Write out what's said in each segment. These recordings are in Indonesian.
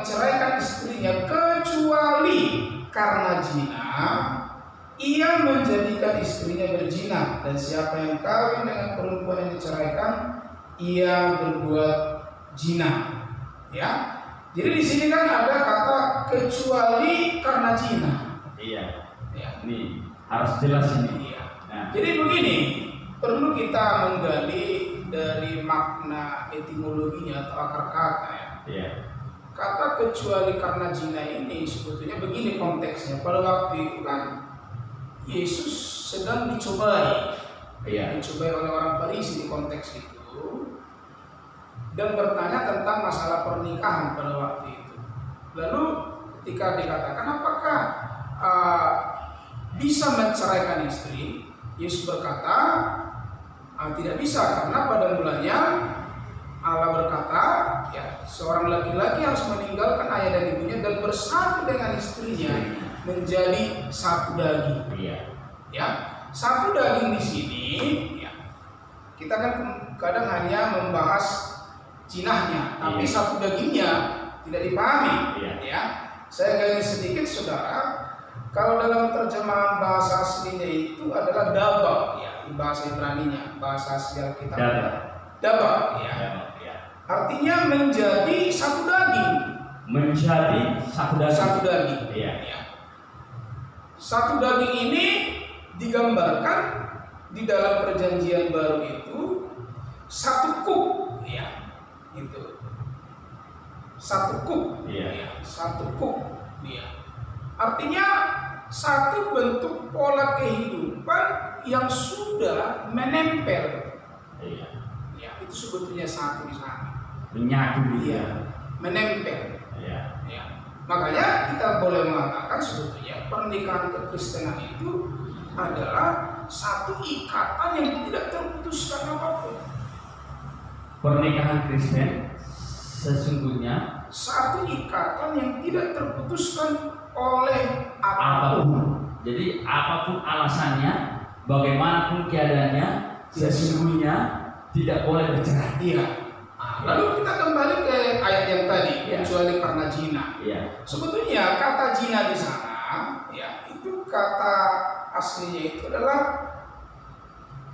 menceraikan istrinya kecuali karena zina, ia menjadikan istrinya berzina, dan siapa yang kawin dengan perempuan yang diceraikan, ia berbuat zina. Ya, jadi di sini kan ada kata kecuali karena zina. Iya. Ya. Ini harus jelas ini. Iya. Nah. Jadi begini, perlu kita menggali dari makna etimologinya atau akar kata ya. Iya. Kata kecuali karena zina ini sebetulnya begini konteksnya. Pada waktu itu kan Yesus sedang dicobai. Iya. Dicobai oleh orang Farisi di konteks itu, dan bertanya tentang masalah pernikahan pada waktu itu. Lalu ketika dikatakan apakah bisa menceraikan istri, Yesus berkata tidak bisa, karena pada mulanya Allah berkata, ya, seorang laki-laki harus meninggalkan ayah dan ibunya dan bersatu dengan istrinya menjadi satu daging. Iya. Ya, satu daging di sini, ya, kita kan kadang hanya membahas jinahnya, tapi satu dagingnya tidak dipahami. Iya. Ya, saya gali sedikit, saudara. Kalau dalam terjemahan bahasa aslinya itu adalah dabak, ya, di bahasa Ibraninya, bahasa asli Alkitab. Dabak, ya. Artinya menjadi satu daging. Menjadi satu daging. Satu daging. Iya. Ya. Satu daging ini digambarkan di dalam perjanjian baru itu satu kuk, ya, itu. Satu kuk, iya. Ya, satu kuk, ya. Artinya satu bentuk pola kehidupan yang sudah menempel. Iya. Ya, itu sebetulnya satu di sana. Menyatu. Iya, menempel. Iya. Ya. Makanya kita boleh mengatakan sebetulnya pernikahan kekristenan itu adalah satu ikatan yang tidak terputuskan apapun. Pernikahan Kristen sesungguhnya Satu ikatan yang tidak terputuskan oleh apapun. Jadi apapun alasannya, bagaimanapun keadaannya, sesungguhnya tidak boleh bercerai. Iya. Lalu kita kembali ke ayat yang tadi, kecuali karena zina. Iya. Sebetulnya kata zina di sana, ya, itu kata aslinya itu adalah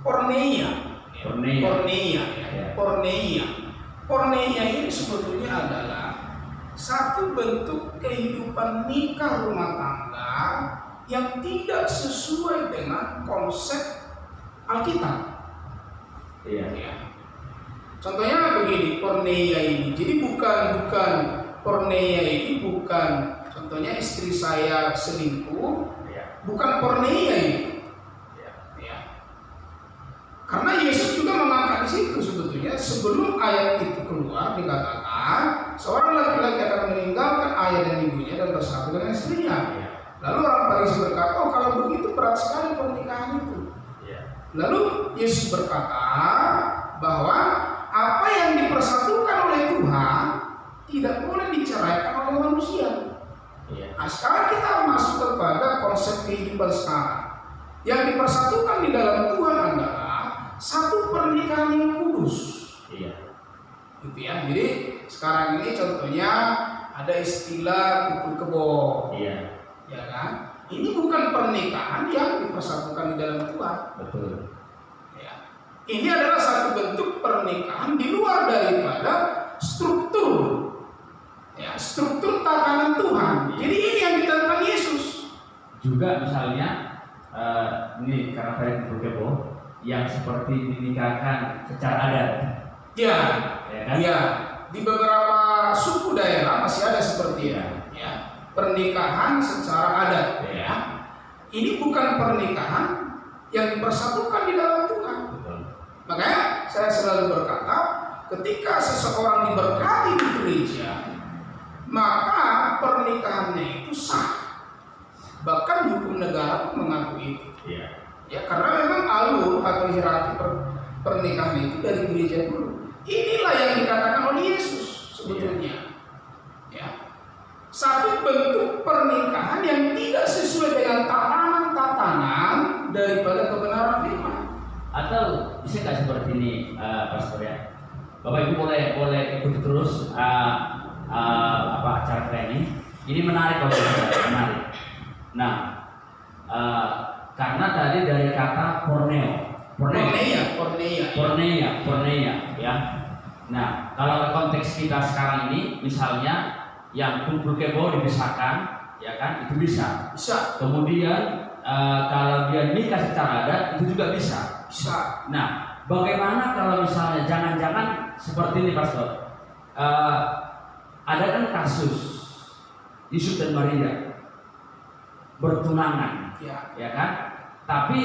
porneia. Porneia. Porneia, ya. Ya. Porneia. Porneia ini sebetulnya adalah satu bentuk kehidupan nikah rumah tangga yang tidak sesuai dengan konsep Alkitab. Iya. Ya. Contohnya begini, porneia ini. Jadi bukan porneia ini bukan contohnya istri saya selingkuh, Iya. bukan porneia ini. Iya. Ya. Karena Yesus juga mengangkat di situ sebetulnya sebelum ayat itu keluar dikatakan seorang laki-laki akan meninggalkan ayah dan ibunya dan bersatu dengan istrinya. Iya. Lalu orang Farisi berkata, oh kalau begitu berat sekali pernikahan itu. Iya. Lalu Yesus berkata bahwa apa yang dipersatukan oleh Tuhan tidak boleh diceraikan oleh manusia. Iya. Nah, sekarang kita masuk kepada konsep kehidupan sekarang. Yang dipersatukan di dalam Tuhan adalah satu pernikahan yang kudus. Iya. Gitu ya. Jadi sekarang ini contohnya ada istilah kumpul kebo. Iya. Ya kan? Ini bukan pernikahan yang dipersatukan di dalam Tuhan. Betul. Ya. Ini adalah satu bentuk pernikahan di luar daripada struktur, ya, struktur tatanan Tuhan. Jadi ini yang ditentang Yesus. Juga misalnya ini karena tadi Bukebo yang seperti dinikahkan secara adat. Ya, Ya kan? ya. Di beberapa suku daerah masih ada seperti itu. Ya. Pernikahan secara adat. Ya. Ini bukan pernikahan yang dipersatukan di dalam Tuhan. Betul. Makanya saya selalu berkata, ketika seseorang diberkati di gereja, maka pernikahannya itu sah. Bahkan hukum negara pun mengakui itu. Iya. Ya, karena memang alur atau hierarki pernikahan itu dari gereja dulu. Inilah yang dikatakan oleh Yesus sebetulnya. Ya. Satu bentuk pernikahan yang tidak sesuai dengan tatanan-tatanan daripada kebenaran firman. Atau bisa nggak seperti ini, Pastor ya? Bapak Ibu boleh ikut terus acara kita ini menarik kalau menarik. Nah, karena tadi dari kata porneia, ya. Nah, kalau konteks kita sekarang ini, misalnya yang kumpul kebo dipisahkan, ya kan, itu bisa. Kemudian kalau dia nikah secara adat itu juga bisa. Nah, bagaimana kalau misalnya jangan-jangan seperti ini, Pastor? Ada kan kasus Yusuf dan Maria bertunangan, ya kan? Tapi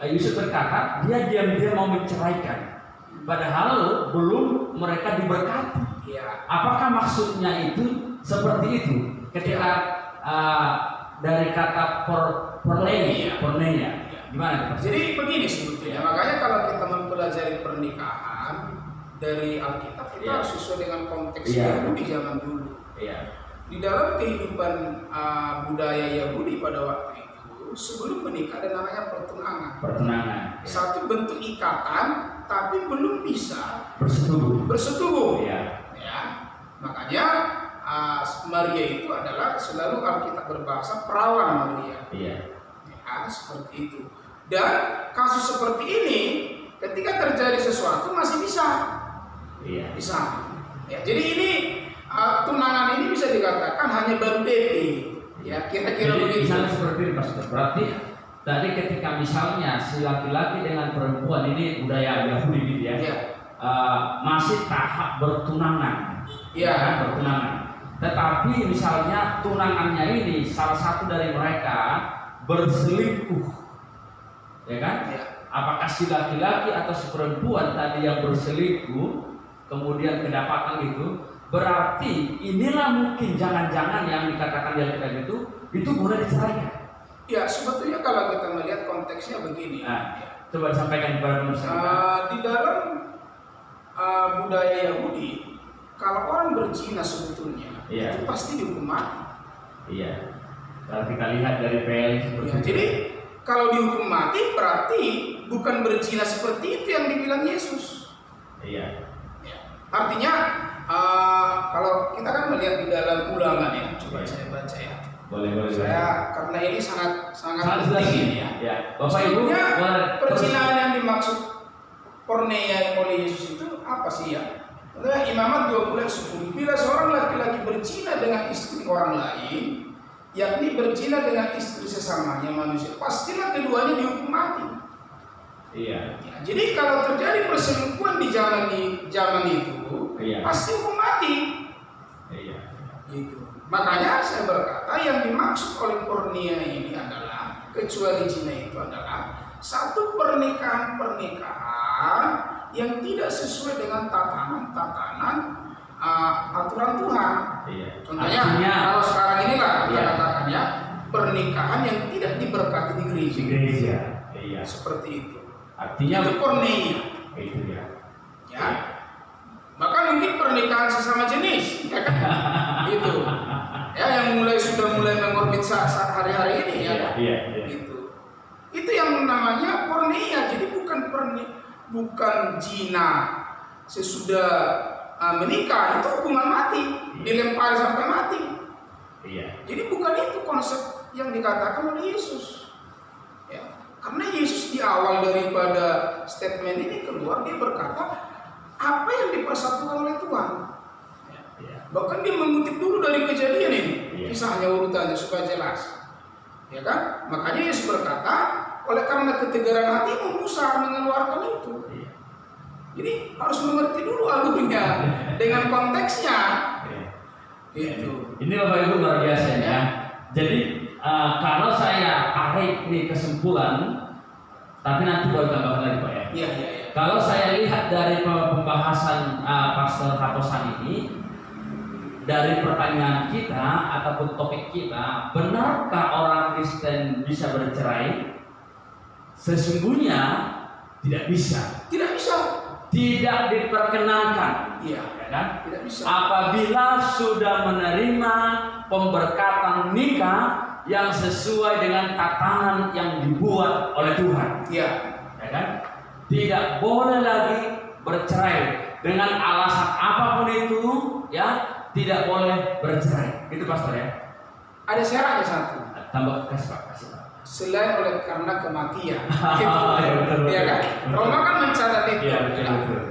Yusuf berkata dia diam-diam mau menceraikan, padahal belum mereka diberkati. Apakah maksudnya itu seperti itu? Ketika dari kata porneia, gimana? Jadi begini sebetulnya. Makanya kalau kita mempelajari pernikahan dari Alkitab, kita harus sesuai dengan konteks Yahudi zaman dulu. Di dalam kehidupan budaya Yahudi pada waktu itu, sebelum menikah ada namanya pertunangan. Satu bentuk ikatan, tapi belum bisa bersetubuh. Makanya Maria itu adalah, selalu Alkitab berbahasa perawan Maria. Seperti itu. Dan kasus seperti ini, ketika terjadi sesuatu masih bisa. Jadi ini tunangan ini bisa dikatakan hanya baru DP. Kira-kira begitu. Misalnya seperti ini, Pastor. Berarti tadi ketika misalnya si laki-laki dengan perempuan, ini budaya Yahudi gitu ya, masih tahap bertunangan. Bertunangan. Tetapi misalnya tunangannya ini salah satu dari mereka berselingkuh, ya kan? Apakah si laki-laki atau si perempuan tadi yang berselingkuh kemudian kedapatan itu, berarti inilah mungkin jangan-jangan yang dikatakan di Alkitab itu boleh diceraikan. Sebetulnya kalau kita melihat konteksnya begini. Coba disampaikan kepada pemirsa. Di dalam budaya Yahudi, kalau orang berzina sebetulnya itu pasti dihukum mati. Kalau kita lihat dari PL jadi kalau dihukum mati berarti bukan berzina seperti itu yang dibilang Yesus. Artinya kalau kita kan melihat di dalam Ulangan ya, coba saya baca ya. Boleh. Karena ini sangat penting ya. Bapak Ibu, perzinahan yang dimaksud porneia oleh Yesus itu apa sih ya? Imamat 20:10. Bila seorang laki-laki berzina dengan istri orang lain, yakni berzina dengan istri sesamanya manusia, pastilah keduanya dihukum mati. Jadi kalau terjadi perselingkuhan di zaman itu, pasti hukum mati. Gitu. Makanya saya berkata yang dimaksud oleh porneia ini adalah, kecuali zina itu adalah satu pernikahan yang tidak sesuai dengan tatanan aturan Tuhan. Contohnya kalau sekarang inilah kita katakan ya, pernikahan yang tidak diberkati di gereja. Seperti itu. Artinya itu porneia. Bahkan mungkin pernikahan sesama jenis, ya kan? Itu. Yang sudah mulai mengorbit saat hari-hari ini ya. Gitu. Itu yang namanya porneia. Jadi bukan zina sesudah menikah, itu hukuman mati, dilempari sampai mati. Jadi bukan itu konsep yang dikatakan oleh Yesus. Karena Yesus di awal daripada statement ini keluar, dia berkata apa yang dipersatukan oleh Tuhan. Bahkan dia mengutip dulu dari Kejadian ini, kisahnya urutannya supaya jelas. Ya kan? Makanya Yesus berkata, oleh karena ketegaran hatimu Musa mengeluarkan itu. Jadi harus mengerti dulu alurnya dengan konteksnya. Itu. Ini Bapak Ibu luar biasa ya. Jadi kalau saya tarik nih kesimpulan, tapi nanti boleh tambahkan lagi Pak ya. Kalau saya lihat dari pembahasan Pastor Hatosan ini, dari pertanyaan kita ataupun topik kita, benarkah orang Kristen bisa bercerai? Sesungguhnya tidak bisa. Tidak diperkenankan. Ya kan? Tidak bisa. Apabila sudah menerima pemberkatan nikah yang sesuai dengan tatanan yang dibuat oleh Tuhan. Ya kan? Tidak boleh lagi bercerai dengan alasan apapun itu, ya. tidak boleh bercerai. Itu pastor ya. Ada syaratnya satu. Tambah kasih Pak. Selain oleh karena kematian. Gitu. Ya kan? Roma kan mencatat itu.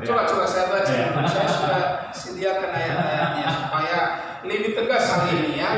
Coba saya baca. Saya sudah sediakan ayat-ayatnya supaya lebih tegas hal ini ya.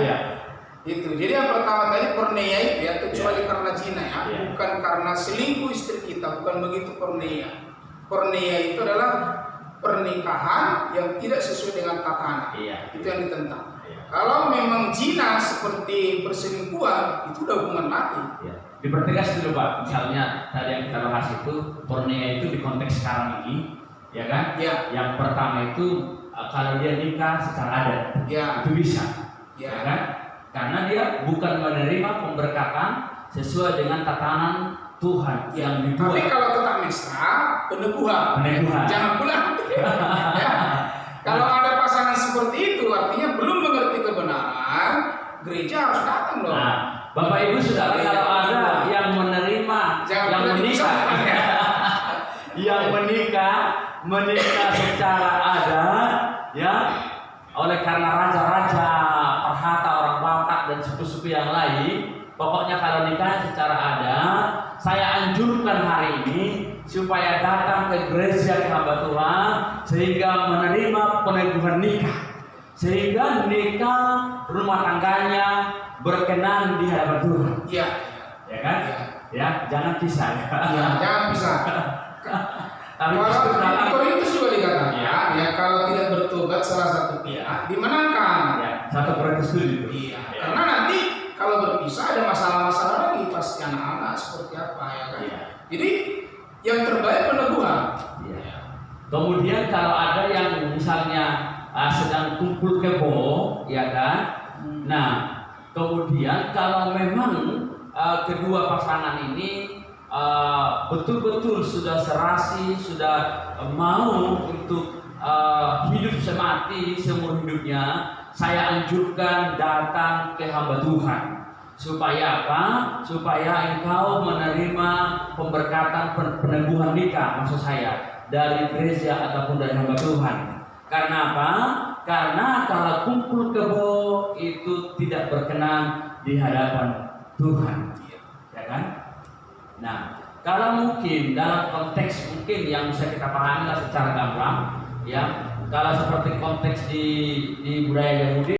Itu. Jadi yang pertama tadi porneia itu ya, kecuali karena zina ya, bukan karena selingkuh istri kita, bukan begitu porneia. Porneia itu adalah pernikahan yang tidak sesuai dengan tatanan. Itu yang ditentang. Kalau memang zina seperti perselingkuhan, itu udah hukuman mati. Dipertegas dulu Pak. Misalnya tadi yang kita bahas itu porneia itu di konteks sekarang ini, ya kan? Yang pertama itu kalau dia nikah secara adat, itu bisa, ya kan? Karena dia bukan menerima pemberkatan sesuai dengan tatanan Tuhan yang dibuat. Tapi kalau tetap mesra, peneguhan. Jangan pulang. Ya. Kalau ada pasangan seperti itu, artinya belum mengerti kebenaran, gereja harus datang dong. Nah, Bapak Ibu Saudara, kalau ada yang menerima, yang menikah, yang menikah secara adat, ya, oleh karena raja-raja, perhata orang Batak dan suku-suku yang lain, pokoknya kalau nikah secara adat, saya anjurkan hari ini supaya datang ke gereja hamba Tuhan sehingga menerima peneguhan nikah, sehingga nikah rumah tangganya berkenan di hadapan Tuhan. Ya kan? Ya, jangan pisah. Jangan pisah. Kalau di Korintus juga dikatakan, ya kalau tidak bertobat salah satu pihak dimenangkan. Satu Korintus itu. Karena nanti kalau berpisah ada masalah-masalah lagi pasti anak-anak seperti apa ya kan. Jadi yang terbaik peneguhan. Kemudian kalau ada yang misalnya sedang kumpul kebo, ya kan. Nah, kemudian kalau memang kedua pasangan ini betul-betul sudah serasi, sudah mau untuk hidup semati seumur hidupnya, saya anjurkan datang ke hamba Tuhan. Supaya apa? Supaya engkau menerima pemberkatan peneguhan nikah, maksud saya, dari gereja ataupun dari hamba Tuhan. Karena apa? Karena kalau kumpul kebo itu tidak berkenan di hadapan Tuhan, ya kan? Nah, kalau mungkin dalam konteks mungkin yang bisa kita pahami secara gamblang, ya, kalau seperti konteks di budaya Yahudi.